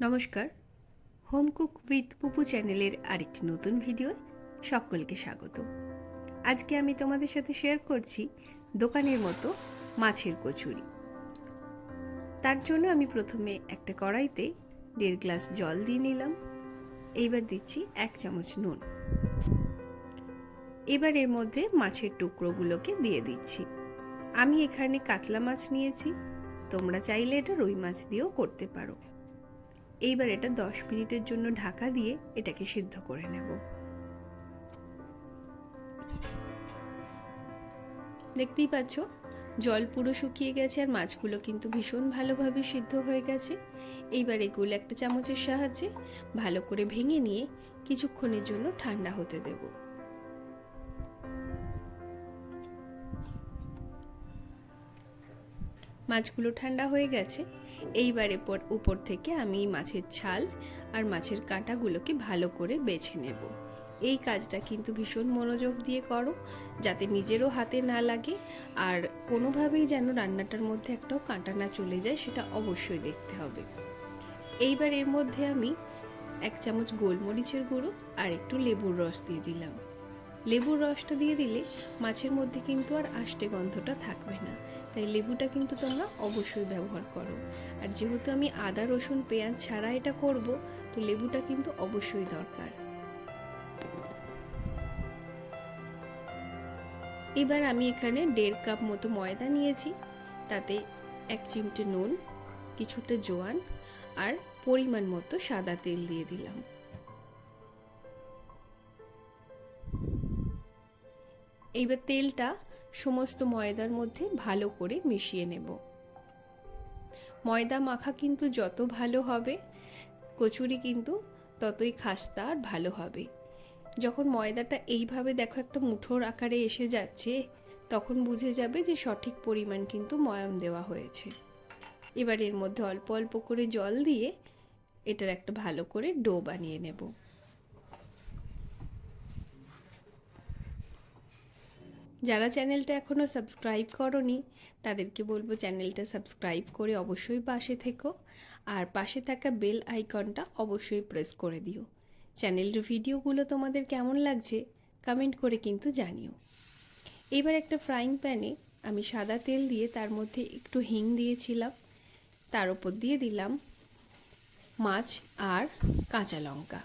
নমস্কার, home cook with পুপু চ্যানেলের আরেকটি নতুন ভিডিওয় সকলকে স্বাগত। আজকে আমি তোমাদের সাথে শেয়ার করছি দোকানের মতো মাছের কচুরি। তার জন্য আমি প্রথমে একটা কড়াইতে 1.5 গ্লাস জল দিয়ে নিলাম। এইবার দিচ্ছি 1 চামচ নুন। এবার এর মধ্যে মাছের টুকরোগুলোকে দিয়ে দিচ্ছি। আমি এখানে কাতলা মাছ নিয়েছি, তোমরা চাইলে এটা রুই মাছ দিয়েও করতে পারো। এইবার এটা 10 মিনিটের জন্য ঢাকা দিয়ে এটাকে সিদ্ধ করে নেব। দেখতেই পাচ্ছ জল পুরো শুকিয়ে গেছে আর মাছগুলো কিন্তু ভীষণ ভালোভাবে সিদ্ধ হয়ে গেছে। এইবার এগুলো একটা চামচের সাহায্যে ভালো করে ভেঙে নিয়ে কিছুক্ষণের জন্য ঠান্ডা হতে দেব। মাছগুলো ঠান্ডা হয়ে গেছে। এইবার উপর থেকে আমি মাছের ছাল আর মাছের কাঁটাগুলোকে ভালো করে বেছে নেব। এই কাজটা কিন্তু ভীষণ মনোযোগ দিয়ে করো, যাতে নিজেরও হাতে না লাগে আর কোনোভাবেই যেন রান্নাটার মধ্যে একটাও কাঁটা না চলে যায়, সেটা অবশ্যই দেখতে হবে। এইবার এর মধ্যে আমি 1 চামচ গোলমরিচের গুঁড়ো আর একটু লেবুর রস দিয়ে দিলাম। লেবুর রসটা দিয়ে দিলে মাছের মধ্যে কিন্তু আর আষ্টে গন্ধটা থাকবে না, তাই লেবুটা কিন্তু তোমরা অবশ্যই ব্যবহার করো। আর যেহেতু আমি আদা রসুন পেঁয়াজ ছাড়া এটা করব, তো লেবুটা কিন্তু অবশ্যই দরকার। এবার আমি এখানে 1.5 কাপ মতো ময়দা নিয়েছি, তাতে 1 চিমটে নুন, কিছুটা জোয়ান আর পরিমাণ মতো সাদা তেল দিয়ে দিলাম। এইবার তেলটা সমস্ত ময়দার মধ্যে ভালো করে মিশিয়ে নেব। ময়দা মাখা কিন্তু যত ভালো হবে, কচুরি কিন্তু ততই খাস্তা আর ভালো হবে। যখন ময়দাটা এইভাবে দেখো একটা মুঠোর আকারে এসে যাচ্ছে, তখন বুঝে যাবে যে সঠিক পরিমাণ কিন্তু ময়াম দেওয়া হয়েছে। এবার এর মধ্যে অল্প অল্প করে জল দিয়ে এটার একটা ভালো করে ডো বানিয়ে নেব। যারা চ্যানেলটা এখনও সাবস্ক্রাইব করনি তাদেরকে বলবো চ্যানেলটা সাবস্ক্রাইব করে অবশ্যই পাশে থেকো, আর পাশে থাকা বেল আইকনটা অবশ্যই প্রেস করে দিও। চ্যানেলের ভিডিওগুলো তোমাদের কেমন লাগছে কমেন্ট করে কিন্তু জানিও। এবার একটা ফ্রাইং প্যানে আমি সাদা তেল দিয়ে তার মধ্যে একটু হিং দিয়েছিলাম, তার উপর দিয়ে দিলাম মাছ আর কাঁচা লঙ্কা।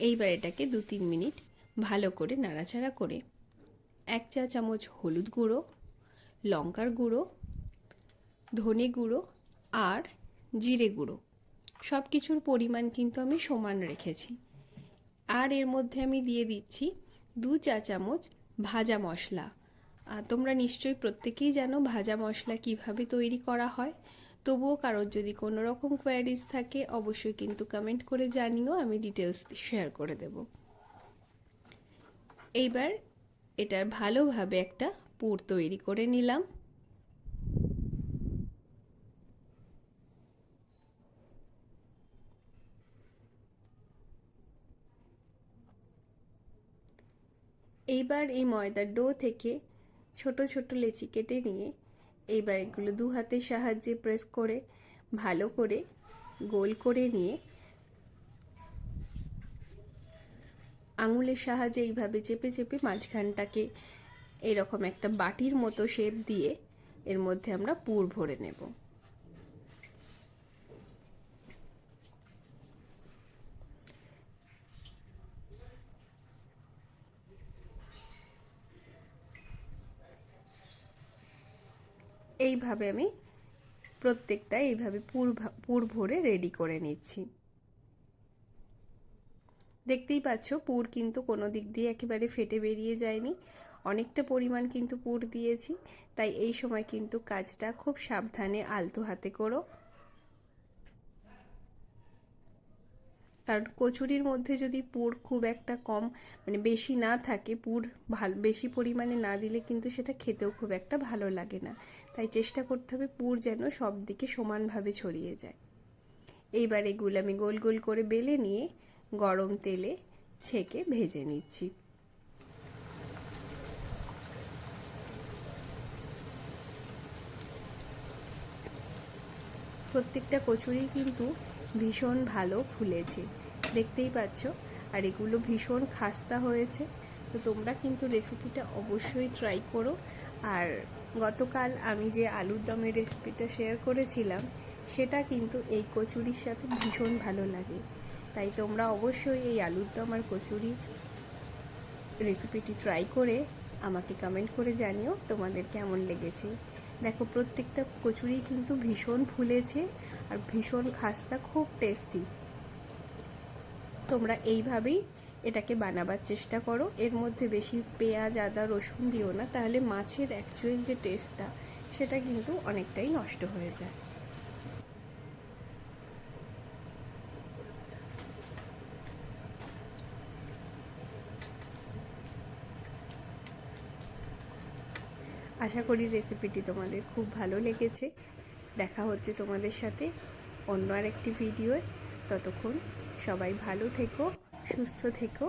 এইবার এটাকে 2-3 মিনিট ভালো করে নাড়াচাড়া করে 1 চা চামচ হলুদ গুঁড়ো, লঙ্কার গুঁড়ো, ধনে গুঁড়ো আর জিরে গুঁড়ো সব কিছুর পরিমাণ কিন্তু আমি সমান রেখেছি। আর এর মধ্যে আমি দিয়ে দিচ্ছি 2 চা চামচ ভাজা মশলা। তোমরা নিশ্চয়ই প্রত্যেকেই জানো ভাজা মশলা কিভাবে তৈরি করা হয়, তবুও কারোর যদি কোনো রকম কোয়ারিজ থাকে অবশ্যই কিন্তু কমেন্ট করে জানিও, আমি ডিটেলস শেয়ার করে দেব। এইবার এটার ভালোভাবে একটা পুর তৈরি করে নিলাম। এইবার এই ময়দার ডো থেকে ছোট ছোট লেচি কেটে নিয়ে এইবার এগুলো 2 হাতের সাহায্যে প্রেস করে ভালো করে গোল করে নিয়ে আঙুলের সাহায্যে এইভাবে চেপে চেপে মাঝখানটাকে এরকম একটা বাটির মতো শেপ দিয়ে এর মধ্যে আমরা পুর ভরে নেব। এইভাবে আমি প্রত্যেকটা এইভাবে পুর ভরে রেডি করে নিচ্ছি। দেখতেই পাচ্ছ পুর কিন্তু কোনো দিক দিয়ে একেবারে ফেটে বেরিয়ে যায়নি, অনেকটা পরিমাণ কিন্তু পুর দিয়েছি, তাই এই সময় কিন্তু কাজটা খুব সাবধানে আলতো হাতে করো, কারণ কচুরির মধ্যে যদি পুর খুব একটা কম বেশি না থাকে, পুর বেশি পরিমাণে না দিলে কিন্তু সেটা খেতেও খুব একটা ভালো লাগে না, তাই চেষ্টা করতে হবে পুর যেন সব দিকে সমানভাবে ছড়িয়ে যায়। এইবার এগুলো আমি গোল গোল করে বেলে নিয়ে গরম তেলে ছেঁকে ভেজে নিচ্ছি। প্রত্যেকটা কচুরি কিন্তু ভীষণ ভালো ফুলেছে, দেখতেই পাচ্ছ। আর এগুলো ভীষণ খাস্তা হয়েছে। তো তোমরা কিন্তু রেসিপিটা অবশ্যই ট্রাই করো। আর গতকাল আমি যে আলুর দমের রেসিপিটা শেয়ার করেছিলাম, সেটা কিন্তু এই কচুরির সাথে ভীষণ ভালো লাগে। তাই তোমরা অবশ্যই এই আলুর দম আর কচুরি রেসিপিটি ট্রাই করে আমাকে কমেন্ট করে জানিও তোমাদের কেমন লেগেছে। দেখো প্রত্যেকটা কচুরি কিন্তু ভীষণ ফুলেছে আর ভীষণ খাস্তা, খুব টেস্টি। তোমরা এইভাবেই এটাকে বানাবার চেষ্টা করো। এর মধ্যে বেশি পেঁয়াজ, আদা, রসুন দিও না, তাহলে মাছের অ্যাকচুয়াল যে টেস্টটা সেটা কিন্তু অনেকটাই নষ্ট হয়ে যায়। আশা করি রেসিপিটি তোমাদের খুব ভালো লেগেছে। দেখা হচ্ছে তোমাদের সাথে অন্য আরেকটি ভিডিওয়। ততক্ষণ সবাই ভালো থেকো, সুস্থ থেকো।